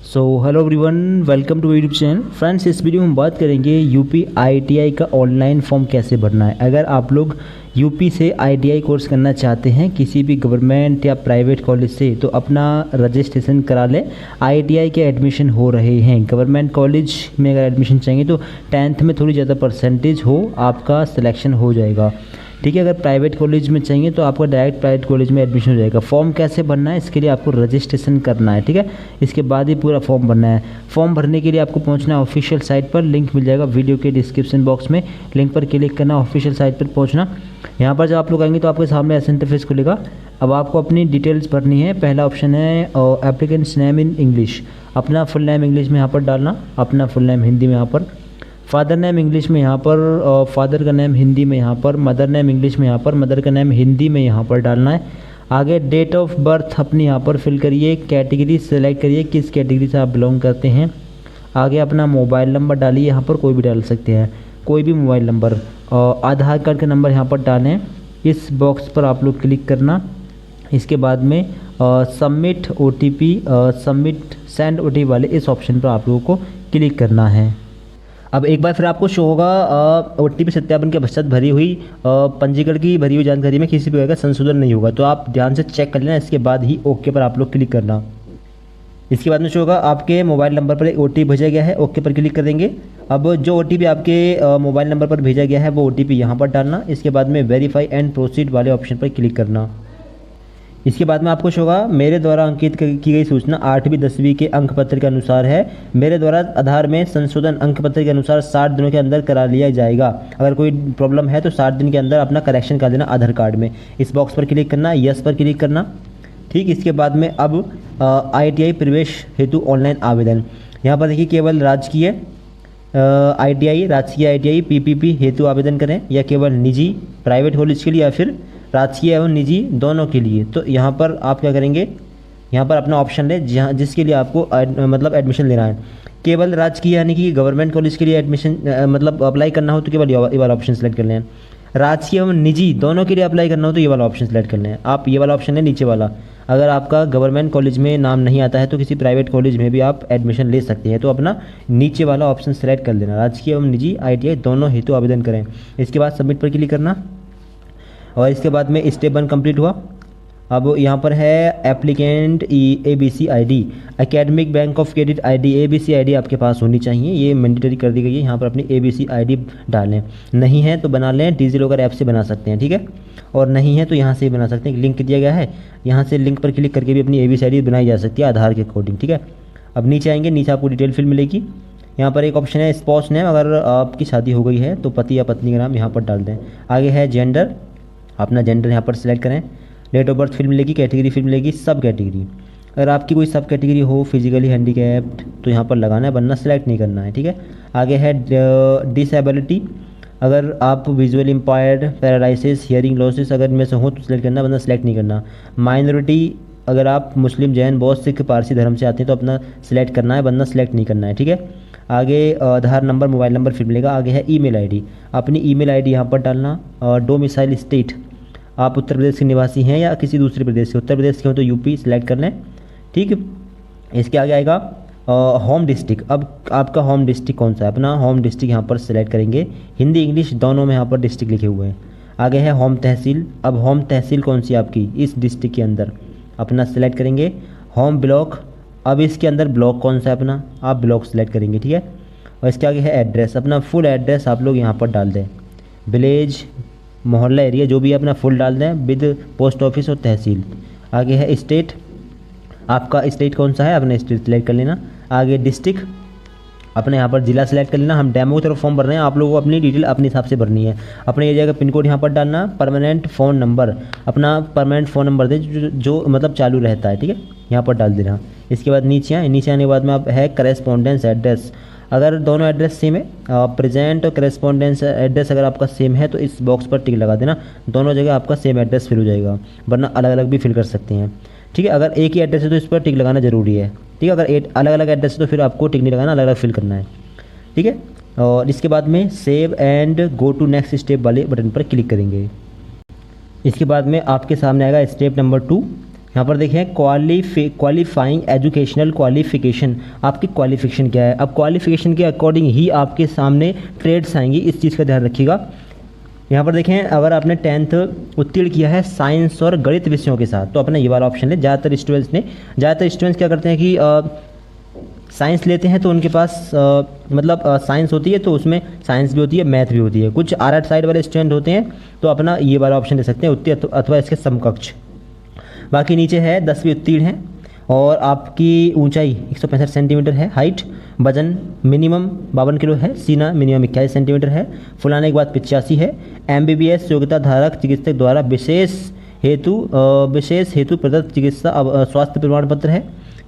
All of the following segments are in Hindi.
So hello everyone, welcome to YouTube channel. Friends, इस वीडियो में हम बात करेंगे यूपी आईटीआई का ऑनलाइन फॉर्म कैसे भरना है। अगर आप लोग यूपी से आईटीआई कोर्स करना चाहते हैं किसी भी गवर्नमेंट या प्राइवेट कॉलेज से, तो अपना रजिस्ट्रेशन करा लें। आईटीआई के एडमिशन हो रहे हैं। गवर्नमेंट कॉलेज में अगर एडमिशन चाहिए तो 10th में थोड़ी ज़्यादा परसेंटेज हो, आपका सिलेक्शन हो जाएगा। ठीक है, अगर प्राइवेट कॉलेज में चाहिए तो आपका डायरेक्ट प्राइवेट कॉलेज में एडमिशन हो जाएगा। फॉर्म कैसे भरना है, इसके लिए आपको रजिस्ट्रेशन करना है। ठीक है, इसके बाद ही पूरा फॉर्म भरना है। फॉर्म भरने के लिए आपको पहुंचना है ऑफिशियल साइट पर। लिंक मिल जाएगा वीडियो के डिस्क्रिप्शन बॉक्स में। लिंक पर क्लिक करना, ऑफिशियल साइट पर पहुंचना। यहाँ पर जब आप लोग आएंगे तो आपके सामने ऐसा इंटरफेस खुलेगा। अब आपको अपनी डिटेल्स भरनी है। पहला ऑप्शन है एप्लीकेंट्स नेम इन इंग्लिश। अपना फुल नेम इंग्लिश में यहाँ पर डालना, अपना फुल नेम हिंदी में यहाँ पर, फादर नेम इंग्लिश में यहाँ पर, फादर का नेम हिंदी में यहाँ पर, मदर नेम इंग्लिश में यहाँ पर, मदर का नेम हिंदी में यहाँ पर डालना है। आगे डेट ऑफ बर्थ अपनी यहाँ पर फिल करिए। कैटेगरी सेलेक्ट करिए, किस कैटेगरी से आप बिलोंग करते हैं। आगे अपना मोबाइल नंबर डालिए, यहाँ पर कोई भी डाल सकते हैं, कोई भी मोबाइल नंबर। आधार कार्ड का नंबर यहाँ पर डालें। इस बॉक्स पर आप लोग क्लिक करना। इसके बाद में submit OTP, submit send OTP वाले इस ऑप्शन पर आप लोगों को क्लिक करना है। अब एक बार फिर आपको शो होगा OTP सत्यापन के पश्चात भरी हुई पंजीकरण की भरी हुई जानकारी में किसी प्रकार का संशोधन नहीं होगा, तो आप ध्यान से चेक कर लेना। इसके बाद ही ओके पर आप लोग क्लिक करना। इसके बाद में शो होगा आपके मोबाइल नंबर पर एक OTP भेजा गया है, ओके पर क्लिक कर देंगे। अब जो OTP आपके मोबाइल नंबर पर भेजा गया है वो OTP यहाँ पर डालना। इसके बाद में वेरीफाई एंड प्रोसीड वाले ऑप्शन पर क्लिक करना। इसके बाद में आपको शो होगा मेरे द्वारा अंकित की गई सूचना 8वीं 10वीं के अंक पत्र के अनुसार है। मेरे द्वारा आधार में संशोधन अंक पत्र के अनुसार 60 दिनों के अंदर करा लिया जाएगा। अगर कोई प्रॉब्लम है तो 60 दिन के अंदर अपना करेक्शन कर देना आधार कार्ड में। इस बॉक्स पर क्लिक करना, यस पर क्लिक करना। ठीक, इसके बाद में अब ITI प्रवेश हेतु ऑनलाइन आवेदन। यहाँ पर देखिए केवल राजकीय ITI PPP हेतु आवेदन करें, या केवल निजी प्राइवेट कॉलेज के लिए, या फिर राजकीय एवं निजी दोनों के लिए। तो यहाँ पर आप क्या करेंगे, यहाँ पर अपना ऑप्शन लें जहाँ जिसके लिए आपको मतलब एडमिशन लेना है। केवल राजकीय यानी कि गवर्नमेंट कॉलेज के लिए एडमिशन मतलब अप्लाई करना हो तो केवल ये वाला ऑप्शन सेलेक्ट कर लें। राजकीय एवं निजी दोनों के लिए अप्लाई करना हो तो ये वाला ऑप्शन सेलेक्ट कर लें। आप ये वाला ऑप्शन लें नीचे वाला। अगर आपका गवर्नमेंट कॉलेज में नाम नहीं आता है तो किसी प्राइवेट कॉलेज में भी आप एडमिशन ले सकते हैं, तो अपना नीचे वाला ऑप्शन सेलेक्ट कर लेना। राजकीय एवं निजी ITI दोनों हेतु आवेदन करें। इसके बाद सबमिट पर क्लिक करना और इसके बाद में स्टेप 1 कंप्लीट हुआ। अब यहाँ पर है applicant ABC ID, academic bank of credit ID, ABC ID आपके पास होनी चाहिए, ये मैंडेटरी कर दी गई है। यहाँ पर अपनी ABC ID डालें। नहीं है तो बना लें, डिजिलॉकर ऐप से बना सकते हैं। ठीक है, और नहीं है तो यहाँ से बना सकते हैं। लिंक दिया गया है, यहाँ से लिंक पर क्लिक करके भी अपनी ABC ID बनाई जा सकती है आधार के अकॉर्डिंग। ठीक है, अब नीचे आएंगे, नीचे आपको डिटेल फिल मिलेगी। यहाँ पर एक ऑप्शन है स्पाउस नेम, अगर आपकी शादी हो गई है तो पति या पत्नी का नाम यहाँ पर डाल दें। आगे है जेंडर, अपना जेंडर यहाँ पर सिलेक्ट करें। डेट ऑफ बर्थ फिल्म मिलेगी, कैटेगरी फिल्म मिलेगी, सब कैटेगरी। अगर आपकी कोई सब कैटेगरी हो, फिजिकली हैंडीकैप्ड, तो यहाँ पर लगाना है, वरना सेलेक्ट नहीं करना है। ठीक है, आगे है डिसेबिलिटी, अगर आप visual impaired, paralysis, hearing losses अगर इनमें से हो तो सिलेक्ट करना, वरना सेलेक्ट नहीं करना। माइनॉरिटी, अगर आप मुस्लिम, जैन, बौद्ध, सिख, पारसी धर्म से आते हैं तो अपना सिलेक्ट करना है, वरना सेलेक्ट नहीं करना है। ठीक है, आगे आधार नंबर, मोबाइल नंबर फिर मिलेगा। आगे है ईमेल ID, अपनी ईमेल ID यहाँ पर डालना। डोमिसाइल स्टेट, आप उत्तर प्रदेश के निवासी हैं या किसी दूसरे प्रदेश के। उत्तर प्रदेश के हो तो UP सिलेक्ट कर लें। ठीक, इसके आगे आएगा होम डिस्ट्रिक्ट। अब आपका होम डिस्ट्रिक्ट कौन सा है, अपना होम डिस्ट्रिक्ट यहाँ पर सिलेक्ट करेंगे। हिंदी इंग्लिश दोनों में यहाँ पर डिस्ट्रिक्ट लिखे हुए हैं। आगे है होम तहसील, अब होम तहसील कौन सी आपकी इस डिस्ट्रिक्ट के अंदर, अपना सिलेक्ट करेंगे। होम ब्लॉक, अब इसके अंदर ब्लॉक कौन सा है अपना, आप ब्लॉक सेलेक्ट करेंगे। ठीक है, और इसके आगे है एड्रेस, अपना फुल एड्रेस आप लोग यहाँ पर डाल दें। विलेज, मोहल्ला, एरिया जो भी है अपना फुल डाल दें विद पोस्ट ऑफिस और तहसील। आगे है स्टेट, आपका स्टेट कौन सा है, अपना स्टेट सेलेक्ट कर लेना। आगे डिस्ट्रिक्ट, अपने यहाँ पर जिला सेलेक्ट कर लेना। हम डेमो की तरफ फॉर्म भर रहे हैं, आप लोगों को अपनी डिटेल अपने हिसाब से भरनी है। अपने एरिया का पिन कोड यहाँ पर डालना। परमानेंट फ़ोन नंबर, अपना परमानेंट फ़ोन नंबर दे जो मतलब चालू रहता है। ठीक है, यहाँ पर डाल देना। इसके बाद नीचे आने के बाद में आप है करेस्पॉन्डेंस एड्रेस, अगर दोनों एड्रेस सेम है, प्रेजेंट और करेस्पॉन्डेंस एड्रेस अगर आपका सेम है तो इस बॉक्स पर टिक लगा देना। दोनों जगह आपका सेम एड्रेस फिल हो जाएगा, वरना अलग अलग भी फिल कर सकते हैं। ठीक है, अगर एक ही एड्रेस है तो इस पर टिक लगाना जरूरी है। ठीक है, अगर अलग अलग एड्रेस है तो फिर आपको टिक नहीं लगाना, अलग अलग फिल करना है। ठीक है, और इसके बाद में save and go to next step वाले बटन पर क्लिक करेंगे। इसके बाद में आपके सामने आएगा स्टेप नंबर 2, यहाँ पर देखें क्वालिफाइंग एजुकेशनल क्वालिफिकेशन, आपकी क्वालिफिकेशन क्या है। अब क्वालिफिकेशन के अकॉर्डिंग ही आपके सामने ट्रेड्स आएंगी, इस चीज़ का ध्यान रखिएगा। यहाँ पर देखें अगर आपने 10th उत्तीर्ण किया है साइंस और गणित विषयों के साथ तो अपना ये वाला ऑप्शन है। ज़्यादातर स्टूडेंट्स क्या करते हैं कि साइंस लेते हैं तो उनके पास मतलब साइंस होती है तो उसमें साइंस भी होती है, मैथ भी होती है। कुछ आर्ट साइड वाले स्टूडेंट होते हैं तो अपना ये वाला ऑप्शन ले सकते हैं, उत्तीर्ण अथवा इसके समकक्ष। बाकी नीचे है 10वीं उत्तीर्ण है और आपकी ऊंचाई 165 सेंटीमीटर है, हाइट, वजन मिनिमम 52 किलो है, सीना मिनिमम 21 सेंटीमीटर है, फुलाने के बाद 85 है, MBBS योग्यता धारक चिकित्सक द्वारा विशेष हेतु प्रदत्त चिकित्सा स्वास्थ्य प्रमाण पत्र है,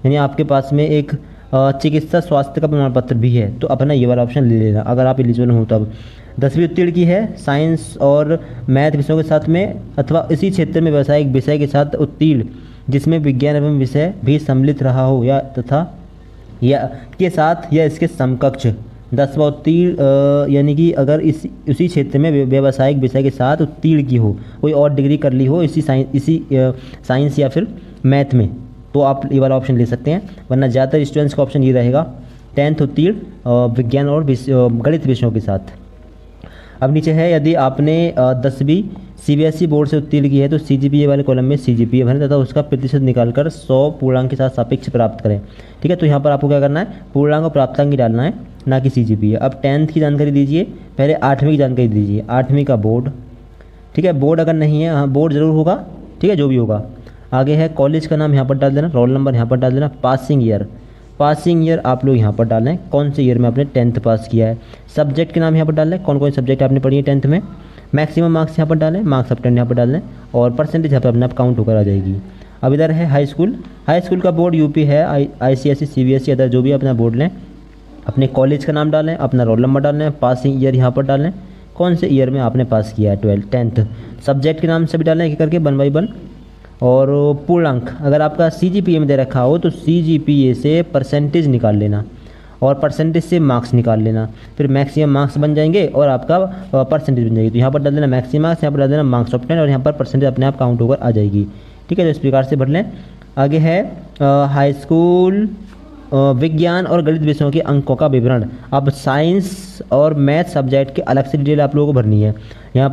यानी आपके पास में एक चिकित्सा स्वास्थ्य का प्रमाण पत्र भी है। तो अपना ये वाला ऑप्शन ले लेना अगर आप एलिजिबल हो तब। 10वीं उत्तीर्ण की है साइंस और मैथ विषयों के साथ में अथवा इसी क्षेत्र में व्यावसायिक विषय के साथ उत्तीर्ण जिसमें विज्ञान एवं विषय भी सम्मिलित रहा हो या के साथ या इसके समकक्ष। 10वां उत्तीर्ण यानी कि अगर उसी क्षेत्र में व्यावसायिक विषय के साथ उत्तीर्ण की हो, कोई और डिग्री कर ली हो इसी साइंस या फिर मैथ में, तो आप ये वाला ऑप्शन ले सकते हैं। वरना ज़्यादातर स्टूडेंट्स का ऑप्शन ये रहेगा 10th उत्तीर्ण विज्ञान और गणित विषयों के साथ। अब नीचे है यदि आपने 10वीं CBSE बोर्ड से उत्तीर्ण की है तो CGPA वाले कॉलम में CGPA भरें तथा उसका प्रतिशत निकालकर 100 पूर्णांक के साथ सापेक्ष प्राप्त करें। ठीक है, तो यहाँ पर आपको क्या करना है, पूर्णांक और प्राप्तांक ही डालना है, ना कि CGPA। अब 10th की जानकारी दीजिए, पहले 8वीं की जानकारी दीजिए। 8वीं का बोर्ड, ठीक है, बोर्ड अगर नहीं है, हाँ बोर्ड ज़रूर होगा, ठीक है, जो भी होगा। आगे है कॉलेज का नाम यहाँ पर डाल देना, रोल नंबर यहाँ पर डाल देना, पासिंग ईयर आप लोग यहाँ पर डालें, कौन से ईयर में आपने 10th पास किया है। सब्जेक्ट के नाम यहाँ पर डाल लें, कौन कौन सब्जेक्ट आपने पढ़ी है 10th में। मैक्सिमम मार्क्स यहाँ पर डालें, मार्क्स ऑफ 10 यहाँ पर डाल लें और परसेंटेज यहाँ पर अपने आप काउंट होकर आ जाएगी। अब इधर है हाई स्कूल का बोर्ड UP है, ICSE CBSE अदर जो भी अपना बोर्ड लें, अपने कॉलेज का नाम डालें, अपना रोल नंबर डालें, पासिंग ईयर यहाँ पर डालें, कौन से ईयर में आपने पास किया है 10th। सब्जेक्ट के नाम से भी डालें एक करके 1 बाई 1। और पूर्णांक अगर आपका CGPA में दे रखा हो तो CGPA से परसेंटेज निकाल लेना और परसेंटेज से मार्क्स निकाल लेना, फिर मैक्सिमम मार्क्स बन जाएंगे और आपका परसेंटेज बन जाएगी। तो यहाँ पर डाल देना मैक्सिमम मार्क्स, यहाँ पर डाल देना मार्क्स ऑफ 10 और यहाँ पर परसेंटेज अपने आप काउंट होकर आ जाएगी। ठीक है, तो इस प्रकार से भर लें। आगे है हाई स्कूल विज्ञान और गणित विषयों के अंकों का विवरण। अब साइंस और मैथ सब्जेक्ट के अलग से डिटेल आप लोगों को भरनी है। यहाँ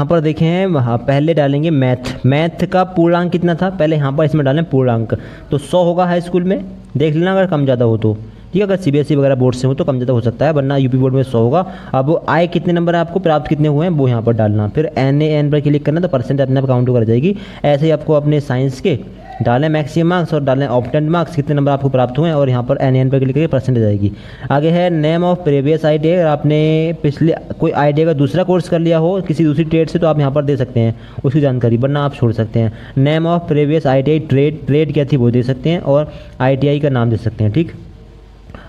पर देखें, हाँ पहले डालेंगे मैथ का पूर्णांक कितना था, पहले यहाँ पर इसमें डालें पूर्णांक, तो 100 होगा हाई स्कूल में, देख लेना अगर कम ज़्यादा हो तो। ठीक है, अगर CBSE वगैरह बोर्ड से हो तो कम ज़्यादा हो सकता है, वरना UP बोर्ड में 100 होगा। अब आए कितने नंबर है आपको प्राप्त कितने हुए हैं वो यहाँ पर डालना, फिर NAN पर क्लिक करना तो परसेंट अपने आप काउंट कर जाएगी। ऐसे ही आपको अपने साइंस के डालें मैक्सिमम मार्क्स और डालें ऑप्टेंड मार्क्स कितने नंबर आपको प्राप्त हुए हैं और यहाँ पर NAN पर क्लिक करके परसेंटेज आएगी। आगे है नेम ऑफ प्रीवियस ITA, अगर आपने पिछले कोई ITA का दूसरा कोर्स कर लिया हो किसी दूसरी ट्रेड से तो आप यहाँ पर दे सकते हैं उसकी जानकारी, वरना आप छोड़ सकते हैं। Name of previous ITA trade क्या थी वो दे सकते हैं और ITI का नाम दे सकते हैं। ठीक,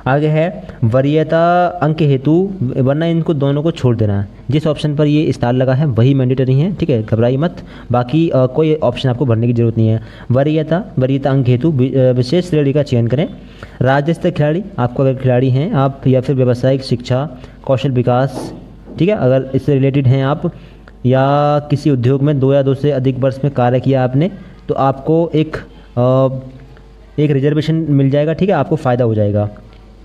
आगे है वरीयता अंक हेतु, वरना इनको दोनों को छोड़ देना है। जिस ऑप्शन पर ये स्टार लगा है वही मैंडेटरी है, ठीक है, घबराइए मत, बाकी कोई ऑप्शन आपको भरने की जरूरत नहीं है। वरीयता अंक हेतु विशेष श्रेणी का चयन करें। राज्य स्तर खिलाड़ी, आपको अगर खिलाड़ी हैं आप या फिर व्यावसायिक शिक्षा कौशल विकास, ठीक है, अगर इससे रिलेटेड हैं आप या किसी उद्योग में 2 या 2 से अधिक वर्ष में कार्य किया आपने तो आपको एक रिजर्वेशन मिल जाएगा। ठीक है, आपको फ़ायदा हो जाएगा।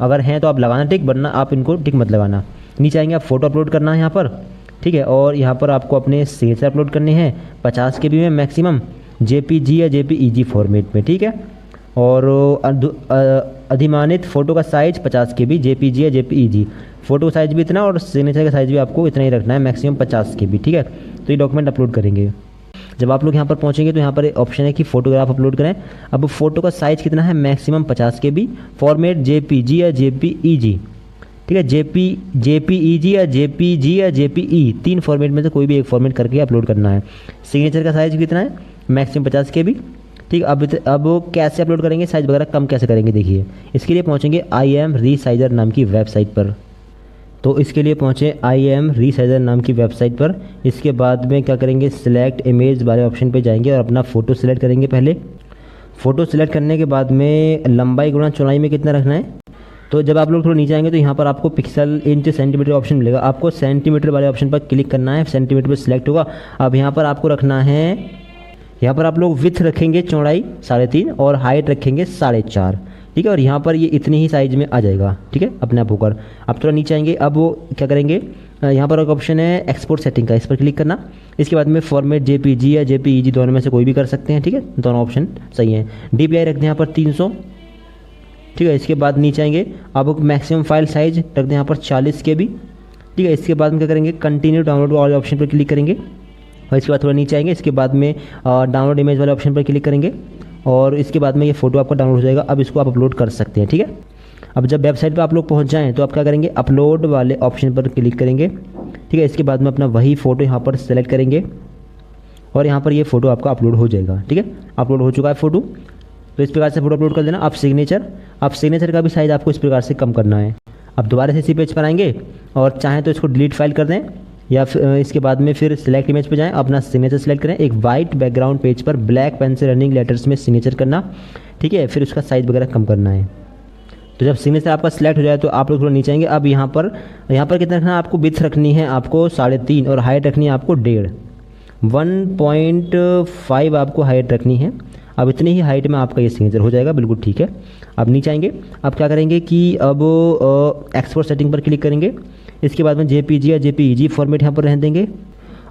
अगर हैं तो आप लगाना टिक, वरना आप इनको टिक मत लगाना। नीचे आएंगे आप फ़ोटो अपलोड करना है यहाँ पर, ठीक है, और यहाँ पर आपको अपने सिग्नेचर अपलोड करने हैं 50 KB में मैक्सिमम, JPG या JPEG फॉर्मेट में। ठीक है, और अधिमानित फ़ोटो का साइज़ 50 KB, JPG या JPEG, फ़ोटो का साइज़ भी इतना और सिग्नेचर का साइज़ भी आपको इतना ही रखना है, मैक्सिमम 50 KB। ठीक है, तो ये डॉक्यूमेंट अपलोड करेंगे। जब आप लोग यहाँ पर पहुँचेंगे तो यहाँ पर ऑप्शन है कि फ़ोटोग्राफ अपलोड करें। अब फ़ोटो का साइज़ कितना है, मैक्सिमम 50 KB, फॉर्मेट JPG या JPEG। ठीक है, JPEG या JPG या JPE, 3 फॉर्मेट में से कोई भी एक फॉर्मेट करके अपलोड करना है। सिग्नेचर का साइज़ कितना है, मैक्सिमम 50 KB। ठीक, अब कैसे अपलोड करेंगे, साइज़ वगैरह कम कैसे करेंगे देखिए। इसके लिए पहुँचेंगे IM Resizer नाम की वेबसाइट पर। तो इसके लिए पहुँचे IM Resizer नाम की वेबसाइट पर। इसके बाद में क्या करेंगे, सिलेक्ट इमेज वाले ऑप्शन पे जाएंगे और अपना फ़ोटो सिलेक्ट करेंगे। पहले फ़ोटो सिलेक्ट करने के बाद में लंबाई गुणा चौड़ाई में कितना रखना है, तो जब आप लोग थोड़ा नीचे आएंगे तो यहाँ पर आपको पिक्सल इंच सेंटीमीटर ऑप्शन मिलेगा, आपको सेंटीमीटर वाले ऑप्शन पर क्लिक करना है, सेंटीमीटर पर सिलेक्ट होगा। अब यहाँ पर आपको रखना है यहाँ पर आप लोग विथ रखेंगे चौड़ाई 3.5 और हाइट रखेंगे 4.5, ठीक है। और यहाँ पर ये इतनी ही साइज़ में आ जाएगा, ठीक है, अपने आप होकर। अब थोड़ा नीचे आएंगे, अब वो क्या करेंगे, यहाँ पर एक ऑप्शन है एक्सपोर्ट सेटिंग का, इस पर क्लिक करना। इसके बाद में फॉर्मेट जेपीजी या जेपीईजी दोनों में से कोई भी कर सकते हैं, ठीक है, दोनों ऑप्शन सही हैं। डीपीआई रख दें यहाँ पर 300, ठीक है। इसके बाद नीचे आएंगे, अब मैक्सिमम फाइल साइज रख दें यहाँ पर 40 KB, ठीक है। इसके बाद में क्या करेंगे, कंटिन्यू डाउनलोड वाले ऑप्शन पर क्लिक करेंगे और इसके बाद थोड़ा नीचे आएंगे, इसके बाद में डाउनलोड इमेज वाले ऑप्शन पर क्लिक करेंगे और इसके बाद में ये फ़ोटो आपका डाउनलोड हो जाएगा। अब इसको आप अपलोड कर सकते हैं, ठीक है। अब जब वेबसाइट पे आप लोग पहुंच जाएं तो आप क्या करेंगे, अपलोड वाले ऑप्शन पर क्लिक करेंगे, ठीक है। इसके बाद में अपना वही फ़ोटो यहाँ पर सेलेक्ट करेंगे और यहाँ पर ये फ़ोटो आपका अपलोड हो जाएगा, ठीक है। अपलोड हो चुका है फ़ोटो, तो इस प्रकार से फ़ोटो अपलोड कर देना। अब सिग्नेचर का भी साइज़ आपको इस प्रकार से कम करना है। अब दोबारा से इसी पेज पर आएंगे और चाहें तो इसको डिलीट फाइल कर दें या इसके बाद में फिर सिलेक्ट इमेज पे जाएं, अपना सिग्नेचर सेलेक्ट करें, एक वाइट बैकग्राउंड पेज पर ब्लैक पेन से रनिंग लेटर्स में सिग्नेचर करना, ठीक है। फिर उसका साइज़ वगैरह कम करना है। तो जब सिग्नेचर आपका सिलेक्ट हो जाए तो आप लोग थोड़ा नीचे आएंगे। अब यहाँ पर कितना रखना है आपको, विड्थ रखनी है आपको 3.5 और हाइट रखनी है आपको 1.5 आपको हाइट रखनी है। अब इतनी ही हाइट में आपका ये सिग्नेचर हो जाएगा, बिल्कुल ठीक है। अब नीचे आएंगे, अब क्या करेंगे कि अब एक्सपोर्ट सेटिंग पर क्लिक करेंगे। इसके बाद में जेपीजी या जेपीईजी फॉर्मेट यहाँ पर रहने देंगे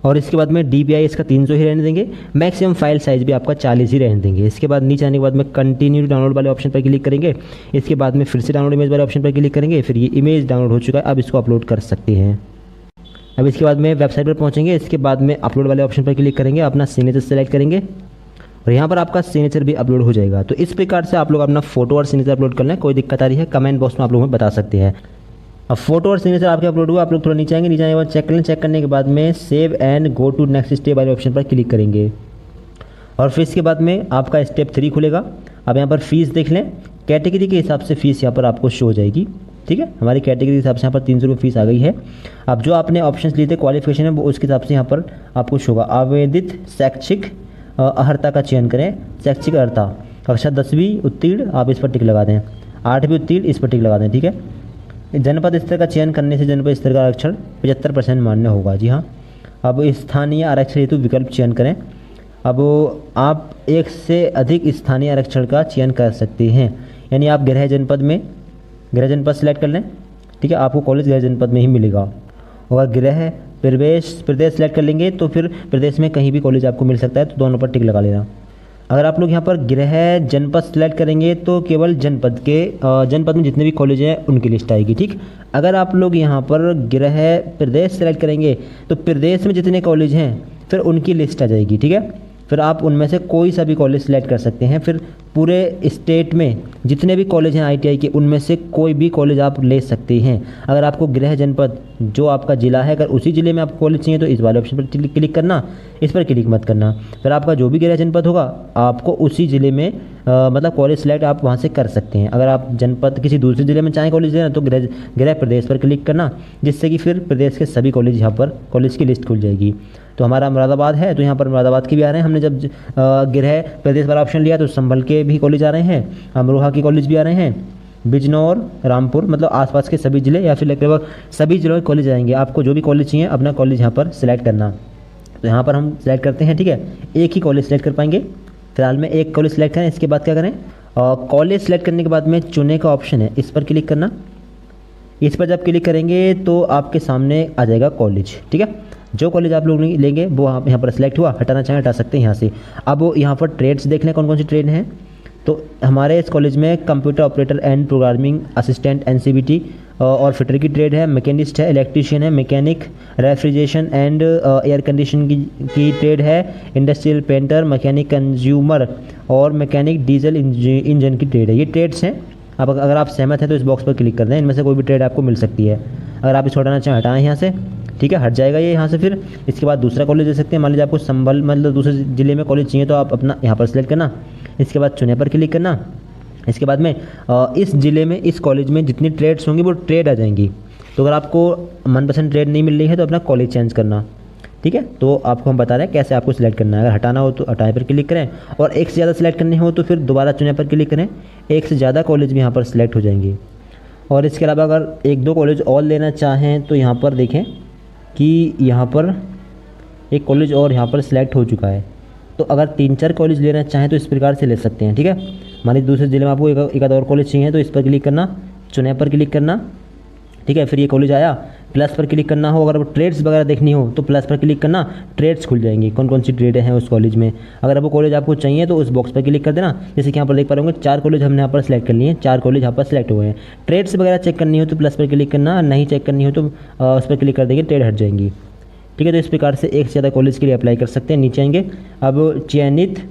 और इसके बाद में डीपीआई इसका 300 ही रहने देंगे। मैक्सिमम फाइल साइज़ भी आपका 40 ही रहने देंगे। इसके बाद नीचे आने के बाद में कंटिन्यू डाउनलोड वाले ऑप्शन पर क्लिक करेंगे। इसके बाद में फिर से डाउनलोड इमेज वाले ऑप्शन पर क्लिक करेंगे। फिर ये इमेज डाउनलोड हो चुका है, अब इसको अपलोड कर सकते हैं। अब इसके बाद में वेबसाइट पर पहुँचेंगे, इसके बाद में अपलोड वाले ऑप्शन पर क्लिक करेंगे, अपना सिग्नेचर सेलेक्ट करेंगे और यहाँ पर आपका सिग्नेचर भी अपलोड हो जाएगा। तो इस प्रकार से आप लोग अपना फोटो और सिग्नेचर अपलोड कर लें। कोई दिक्कत आ रही है कमेंट बॉक्स में आप लोगों में बता सकते हैं। अब फोटो और सिग्नेचर आपके अपलोड हुआ, आप लोग थोड़ा नीचे आएंगे, नीचे आने के बाद चेक कर लें। चेक करने के बाद में save and go to next step वाले ऑप्शन पर क्लिक करेंगे और फिर इसके बाद में आपका स्टेप 3 खुलेगा। अब यहाँ पर फीस देख लें, कैटेगरी के हिसाब से फ़ीस यहाँ पर आपको शो हो जाएगी, ठीक है। हमारी कैटेगरी के हिसाब से यहाँ पर 300 रुपये फीस आ गई है। अब जो आपने ऑप्शन लिए थे क्वालिफिकेशन है वो उसके हिसाब से यहाँ पर आपको शो होगा। आवेदित शैक्षिक अर्हता का चयन करें, शैक्षिक अर्हता कक्षा 10वीं उत्तीर्ण, आप इस पर टिक लगा दें। 8वीं उत्तीर्ण, इस पर टिक लगा दें, ठीक है। जनपद स्तर का चयन करने से जनपद स्तर का आरक्षण 75% मान्य होगा, जी हाँ। अब स्थानीय आरक्षण हेतु विकल्प चयन करें। अब आप एक से अधिक स्थानीय आरक्षण का चयन कर सकते हैं, यानी आप गृह जनपद सेलेक्ट कर लें, ठीक है। आपको कॉलेज गृह जनपद में ही मिलेगा। और गृह प्रदेश सेलेक्ट कर लेंगे तो फिर प्रदेश में कहीं भी कॉलेज आपको मिल सकता है, तो दोनों पर टिक लगा लेना। अगर आप लोग यहाँ पर गृह जनपद सेलेक्ट करेंगे तो केवल जनपद में जितने भी कॉलेज हैं उनकी लिस्ट आएगी, ठीक। अगर आप लोग यहाँ पर गृह प्रदेश सेलेक्ट करेंगे तो प्रदेश में जितने कॉलेज हैं फिर उनकी लिस्ट आ जाएगी, ठीक है। फिर आप उनमें से कोई सा भी कॉलेज सेलेक्ट कर सकते हैं। फिर पूरे स्टेट में जितने भी कॉलेज हैं ITI के, उनमें से कोई भी कॉलेज आप ले सकते हैं। अगर आपको गृह जनपद जो आपका ज़िला है, अगर उसी ज़िले में आपको कॉलेज चाहिए तो इस वाले ऑप्शन पर क्लिक करना, इस पर क्लिक मत करना। फिर आपका जो भी गृह जनपद होगा आपको उसी ज़िले में मतलब कॉलेज सेलेक्ट आप वहाँ से कर सकते हैं। अगर आप जनपद किसी दूसरे ज़िले में चाहें कॉलेज लेना तो गृह प्रदेश पर क्लिक करना, जिससे कि फिर प्रदेश के सभी कॉलेज यहाँ पर कॉलेज की लिस्ट खुल जाएगी। तो हमारा मुरादाबाद है तो यहाँ पर मुरादाबाद के भी आ रहे हैं। हमने जब गृह प्रदेश वाला ऑप्शन लिया तो संभल के भी कॉलेज आ रहे हैं, अमरोहा के कॉलेज भी आ रहे हैं, बिजनौर, रामपुर, मतलब आसपास के सभी ज़िले या फिर लगभग सभी ज़िलों के कॉलेज आएंगे। आपको जो भी कॉलेज चाहिए अपना कॉलेज यहाँ पर सिलेक्ट करना। तो यहाँ पर हम सिलेक्ट करते हैं, ठीक है। एक ही कॉलेज सेलेक्ट कर पाएंगे, फिलहाल में एक कॉलेज सेलेक्ट करें। इसके बाद क्या करें, कॉलेज सेलेक्ट करने के बाद में चुने का ऑप्शन है, इस पर क्लिक करना। इस पर जब क्लिक करेंगे तो आपके सामने आ जाएगा कॉलेज, ठीक है। जो कॉलेज आप लोग लेंगे वो यहाँ पर सिलेक्ट हुआ, हटाना चाहें हटा सकते हैं यहाँ से। अब वो यहाँ पर ट्रेड्स देख लें कौन कौन सी ट्रेड हैं। तो हमारे इस कॉलेज में computer operator and programming assistant NCBT और फिटर की ट्रेड है, मैकेनिस्ट है, इलेक्ट्रीशियन है, mechanic, refrigeration and air condition की ट्रेड है, इंडस्ट्रियल पेंटर, मैकेनिक कंज्यूमर और मैकेनिक डीजल इंजन की ट्रेड है। ये ट्रेड्स हैं। अब अगर आप सहमत हैं तो इस बॉक्स पर क्लिक कर दें, इनमें से कोई भी ट्रेड आपको मिल सकती है। अगर आप इसको हटाना चाहें हटाएं यहाँ से, ठीक है, हट जाएगा ये यहाँ से। फिर इसके बाद दूसरा कॉलेज दे सकते हैं। मान लीजिए आपको संभल मतलब दूसरे ज़िले में कॉलेज चाहिए तो आप अपना यहाँ पर सिलेक्ट करना, इसके बाद चुने पर क्लिक करना। इसके बाद में इस ज़िले में इस कॉलेज में जितनी ट्रेड्स होंगी वो ट्रेड आ जाएंगी। तो अगर आपको मनपसंद ट्रेड नहीं मिल रही है तो अपना कॉलेज चेंज करना, ठीक है। तो आपको हम बता रहे हैं कैसे आपको सिलेक्ट करना है। अगर हटाना हो तो हटाए पर क्लिक करें और एक से ज़्यादा सिलेक्ट करनी हो तो फिर दोबारा चुने पर क्लिक करें। एक से ज़्यादा कॉलेज भी यहाँ पर सिलेक्ट हो जाएंगे। और इसके अलावा अगर 1-2 कॉलेज और लेना चाहें तो यहाँ पर देखें कि यहाँ पर एक कॉलेज और यहाँ पर सिलेक्ट हो चुका है, तो अगर 3-4 कॉलेज लेना चाहें तो इस प्रकार से ले सकते हैं, ठीक है। मान लीजिए दूसरे ज़िले में आपको एक आध और कॉलेज चाहिए तो इस पर क्लिक करना, चुने पर क्लिक करना, ठीक है। फिर ये कॉलेज आया, प्लस पर क्लिक करना हो, अगर वो ट्रेड्स वगैरह देखनी हो तो प्लस पर क्लिक करना, ट्रेड्स खुल जाएंगी, कौन कौन सी ट्रेड हैं उस कॉलेज में। अगर वो कॉलेज आपको चाहिए तो उस बॉक्स पर क्लिक कर देना। जैसे कि यहाँ पर देख पा रहे होंगे 4 कॉलेज हमने यहाँ पर सेलेक्ट कर लिए हैं, 4 कॉलेज यहाँ पर सेलेक्ट हुए हैं। ट्रेड्स वगैरह चेक करनी हो तो प्लस पर क्लिक करना, नहीं चेक करनी हो तो उस पर क्लिक कर देंगे, ट्रेड हट जाएंगी, ठीक है। तो इस प्रकार से एक से ज़्यादा कॉलेज के लिए अप्लाई कर सकते हैं। नीचे आएंगे, अब चयनित,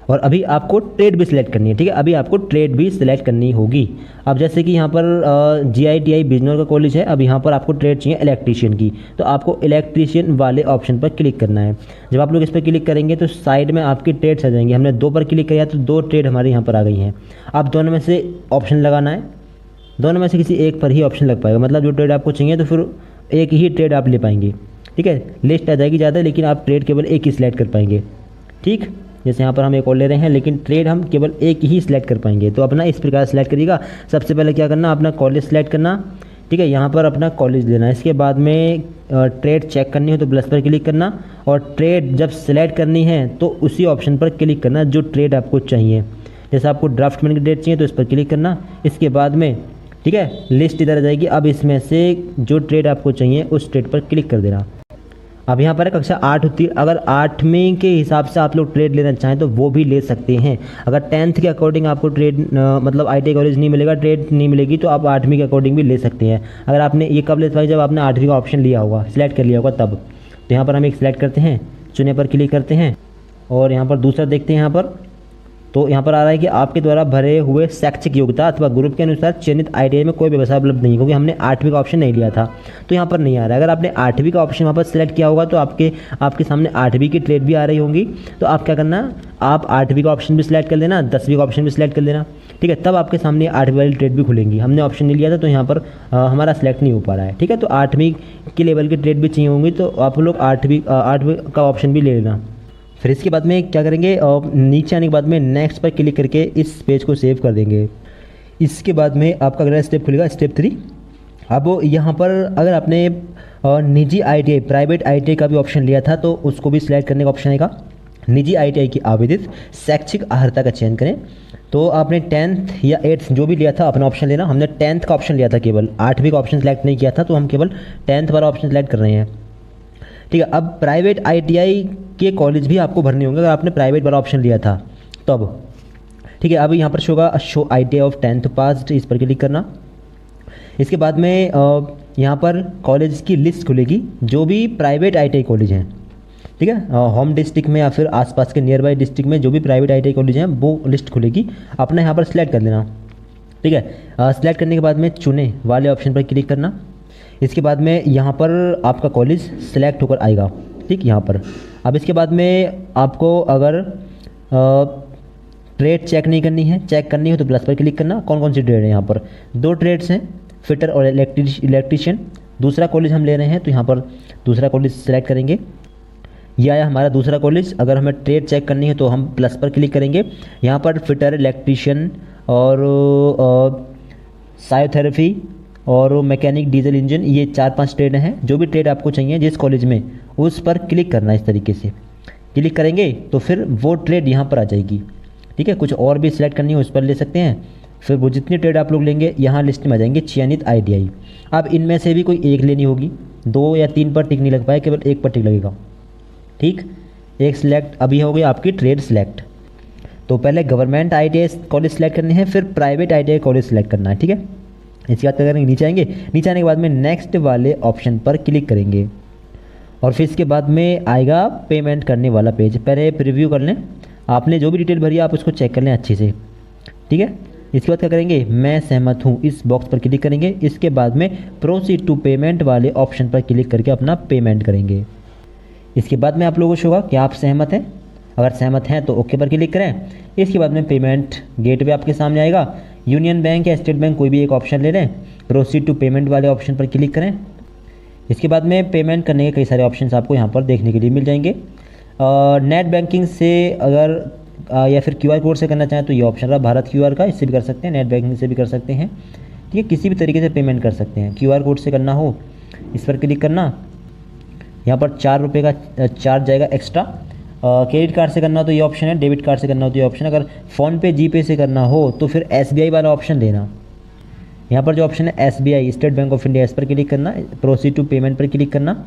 और अभी आपको ट्रेड भी सिलेक्ट करनी है, ठीक है। अभी आपको ट्रेड भी सिलेक्ट करनी होगी। अब जैसे कि यहाँ पर GITI बिजनौर का कॉलेज है, अब यहाँ पर आपको ट्रेड चाहिए इलेक्ट्रीशियन की, तो आपको इलेक्ट्रीशियन वाले ऑप्शन पर क्लिक करना है। जब आप लोग इस पर क्लिक करेंगे तो साइड में आपकी ट्रेड्स आ जाएंगी। हमने 2 पर क्लिक किया तो 2 ट्रेड हमारे यहाँ पर आ गई हैं। आप दोनों में से ऑप्शन लगाना है, दोनों में से किसी एक पर ही ऑप्शन लग पाएगा, मतलब जो ट्रेड आपको चाहिए तो फिर एक ही ट्रेड आप ले पाएंगे, ठीक है। लिस्ट आ जाएगी ज़्यादा, लेकिन आप ट्रेड केवल एक ही सिलेक्ट कर पाएंगे, ठीक। जैसे यहाँ पर हम एक और ले रहे हैं, लेकिन ट्रेड हम केवल एक ही सिलेक्ट कर पाएंगे। तो अपना इस प्रकार सिलेक्ट करिएगा। सबसे पहले क्या करना, अपना कॉलेज सिलेक्ट करना, ठीक है। यहाँ पर अपना कॉलेज लेना है। इसके बाद में ट्रेड चेक करनी हो तो प्लस पर क्लिक करना, और ट्रेड जब सिलेक्ट करनी है तो उसी ऑप्शन पर क्लिक करना जो ट्रेड आपको चाहिए। जैसे आपको ड्राफ्टमैन की ट्रेड चाहिए तो इस पर क्लिक करना। इसके बाद में, ठीक है, लिस्ट इधर आ जाएगी। अब इसमें से जो ट्रेड आपको चाहिए उस ट्रेड पर क्लिक कर देना। अब यहाँ पर कक्षा 8 होती है, अगर 8वीं के हिसाब से आप लोग ट्रेड लेना चाहें तो वो भी ले सकते हैं। अगर 10th के अकॉर्डिंग आपको ट्रेड मतलब ITI कॉलेज नहीं मिलेगा, ट्रेड नहीं मिलेगी, तो आप 8वीं के अकॉर्डिंग भी ले सकते हैं। अगर आपने ये कब ले पाएंगे, जब आपने 8वीं का ऑप्शन लिया होगा, सिलेक्ट कर लिया होगा तब। तो यहाँ पर हम एक सिलेक्ट करते हैं, चुने पर क्लिक करते हैं, और यहाँ पर दूसरा देखते हैं। यहाँ पर तो यहाँ पर आ रहा है कि आपके द्वारा भरे हुए शैक्षिक योग्यता अथवा ग्रुप के अनुसार चयनित ITI में कोई व्यवसाय उपलब्ध नहीं, क्योंकि हमने 8वीं का ऑप्शन नहीं लिया था तो यहाँ पर नहीं आ रहा है। अगर आपने 8वीं का ऑप्शन वहाँ पर सिलेक्ट किया होगा तो आपके सामने 8वीं की ट्रेड भी आ रही होंगी। तो आप क्या करना, आप 8वीं का ऑप्शन भी सिलेक्ट कर लेना, 10वीं का ऑप्शन भी सिलेक्ट कर लेना, ठीक है। तब आपके सामने 8वीं वाली ट्रेड भी खुलेंगी। हमने ऑप्शन नहीं लिया था तो यहाँ पर हमारा सिलेक्ट नहीं हो पा रहा है, ठीक है। तो 8वीं के लेवल की ट्रेड भी चाहिए होंगी, तो आप लोग 8वीं का ऑप्शन भी ले लेना। फिर इसके बाद में क्या करेंगे, नीचे आने के बाद में नेक्स्ट पर क्लिक करके इस पेज को सेव कर देंगे। इसके बाद में आपका अगला स्टेप खुलेगा, स्टेप 3। अब यहाँ पर अगर आपने निजी ITI प्राइवेट ITI का भी ऑप्शन लिया था तो उसको भी सिलेक्ट करने का ऑप्शन आएगा। निजी ITI की आवेदित शैक्षिक अर्हता का चयन करें। तो आपने 10th या 8th जो भी लिया था अपना ऑप्शन लेना। हमने 10th का ऑप्शन लिया था, केवल 8वीं का ऑप्शन सेलेक्ट नहीं किया था, तो हम केवल 10th वाला ऑप्शन सेलेक्ट कर रहे हैं, ठीक है। अब प्राइवेट ITI के कॉलेज भी आपको भरने होंगे अगर आपने प्राइवेट वाला ऑप्शन लिया था तब, ठीक है। अब यहाँ पर शो होगा शो ITI ऑफ 10th पास, इस पर क्लिक करना। इसके बाद में यहाँ पर कॉलेज की लिस्ट खुलेगी, जो भी प्राइवेट ITI कॉलेज हैं, ठीक है। होम डिस्ट्रिक्ट में या फिर आसपास के नियर बाई डिस्ट्रिक्ट में जो भी प्राइवेट ITI कॉलेज हैं वो लिस्ट खुलेगी। अपना यहाँ पर सिलेक्ट कर लेना, ठीक है। सिलेक्ट करने के बाद में चुने वाले ऑप्शन पर क्लिक करना। इसके बाद में यहाँ पर आपका कॉलेज सिलेक्ट होकर आएगा, ठीक, यहाँ पर। अब इसके बाद में आपको अगर ट्रेड चेक नहीं करनी है, चेक करनी हो तो प्लस पर क्लिक करना। कौन कौन सी ट्रेड है, यहाँ पर 2 ट्रेड्स हैं, फिटर और इलेक्ट्रीशियन। दूसरा कॉलेज हम ले रहे हैं तो यहाँ पर दूसरा कॉलेज सेलेक्ट करेंगे। यह आया हमारा दूसरा कॉलेज। अगर हमें ट्रेड चेक करनी है तो हम प्लस पर क्लिक करेंगे। यहाँ पर फिटर, इलेक्ट्रीशियन और सायोथेरेपी और मैकेनिक, डीजल इंजन, ये 4-5 ट्रेड हैं। जो भी ट्रेड आपको चाहिए जिस कॉलेज में, उस पर क्लिक करना। इस तरीके से क्लिक करेंगे तो फिर वो ट्रेड यहाँ पर आ जाएगी, ठीक है। कुछ और भी सिलेक्ट करनी हो उस पर ले सकते हैं। फिर वो जितनी ट्रेड आप लोग लेंगे यहाँ लिस्ट में आ जाएंगे चयनित ITI। अब इनमें से भी कोई एक लेनी होगी, 2 या 3 पर टिक नहीं लग पाए, केवल 1 पर टिक लगेगा, ठीक। एक सिलेक्ट अभी हो गई आपकी ट्रेड सिलेक्ट। तो पहले गवर्नमेंट ITI कॉलेज सेलेक्ट करने हैं, फिर प्राइवेट ITI कॉलेज सेलेक्ट करना है, ठीक है। इसके बाद क्या करेंगे, नीचे आएंगे। नीचे आने के बाद में नेक्स्ट वाले ऑप्शन पर क्लिक करेंगे, और फिर इसके बाद में आएगा पेमेंट करने वाला पेज। पहले प्रीव्यू कर लें, आपने जो भी डिटेल भरी है आप उसको चेक कर लें अच्छे से, ठीक है। इसके बाद क्या करेंगे, मैं सहमत हूँ, इस बॉक्स पर क्लिक करेंगे। इसके बाद में प्रोसीड टू पेमेंट वाले ऑप्शन पर क्लिक करके अपना पेमेंट करेंगे। इसके बाद में आप लोगों को शो होगा कि आप सहमत हैं। अगर सहमत हैं तो ओके पर क्लिक करें। इसके बाद में पेमेंट गेटवे आपके सामने आएगा। यूनियन बैंक या स्टेट बैंक कोई भी एक ऑप्शन ले लें। प्रोसीड टू पेमेंट वाले ऑप्शन पर क्लिक करें। इसके बाद में पेमेंट करने के कई सारे ऑप्शंस आपको यहाँ पर देखने के लिए मिल जाएंगे। नेट बैंकिंग से अगर या फिर QR कोड से करना चाहें तो ये ऑप्शन रहा, भारत QR का, इससे भी कर सकते हैं, नेट बैंकिंग से भी कर सकते हैं, ठीक है। किसी भी तरीके से पेमेंट कर सकते हैं। QR कोड से करना हो इस पर क्लिक करना। यहाँ पर 4 रुपये का चार्ज जाएगा एक्स्ट्रा। क्रेडिट कार्ड से करना हो तो ये ऑप्शन है, डेबिट कार्ड से करना हो तो ये ऑप्शन है। अगर फ़ोनपे जीपे से करना हो तो फिर SBI वाला ऑप्शन लेना। यहाँ पर जो ऑप्शन है SBI, state bank of India, इस पर क्लिक करना, प्रोसीड टू पेमेंट पर क्लिक करना।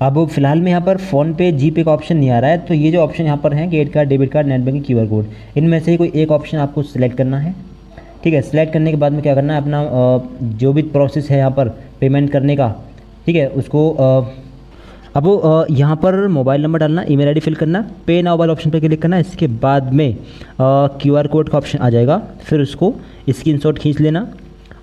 अब फिलहाल में यहाँ पर फ़ोनपे जीपे का ऑप्शन नहीं आ रहा है, तो ये जो ऑप्शन यहाँ पर है credit card, debit card, net banking, QR code, इनमें से ही कोई एक ऑप्शन आपको सिलेक्ट करना है। ठीक है, सिलेक्ट करने के बाद में क्या करना है, अपना जो भी प्रोसेस है यहाँ पर पेमेंट करने का, ठीक है, उसको अब यहाँ पर मोबाइल नंबर डालना, ईमेल आईडी फिल करना, पे नाउ वाले ऑप्शन पर क्लिक करना। इसके बाद में QR कोड का ऑप्शन आ जाएगा, फिर उसको स्क्रीनशॉट खींच लेना,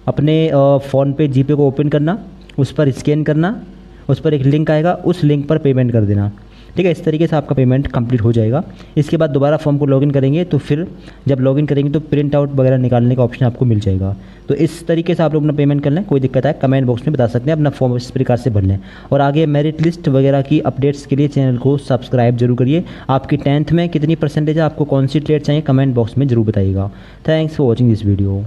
अपने फ़ोनपे जीपे को ओपन करना, उस पर स्कैन करना, उस पर एक लिंक आएगा, उस लिंक पर पेमेंट कर देना। ठीक है, इस तरीके से आपका पेमेंट कंप्लीट हो जाएगा। इसके बाद दोबारा फॉर्म को लॉगिन करेंगे तो फिर जब लॉगिन करेंगे तो प्रिंट आउट वगैरह निकालने का ऑप्शन आपको मिल जाएगा। तो इस तरीके से आप लोग अपना पेमेंट कर लें। कोई दिक्कत है कमेंट बॉक्स में बता सकते हैं, अपना फॉर्म इस प्रकार से भर लें। और आगे मेरिट लिस्ट वगैरह की अपडेट्स के लिए चैनल को सब्सक्राइब जरूर करिए। आपकी 10th में कितनी परसेंटेज है, आपको कौन सी ट्रेड चाहिए, कमेंट बॉक्स में जरूर बताइएगा। Thanks for watching this video.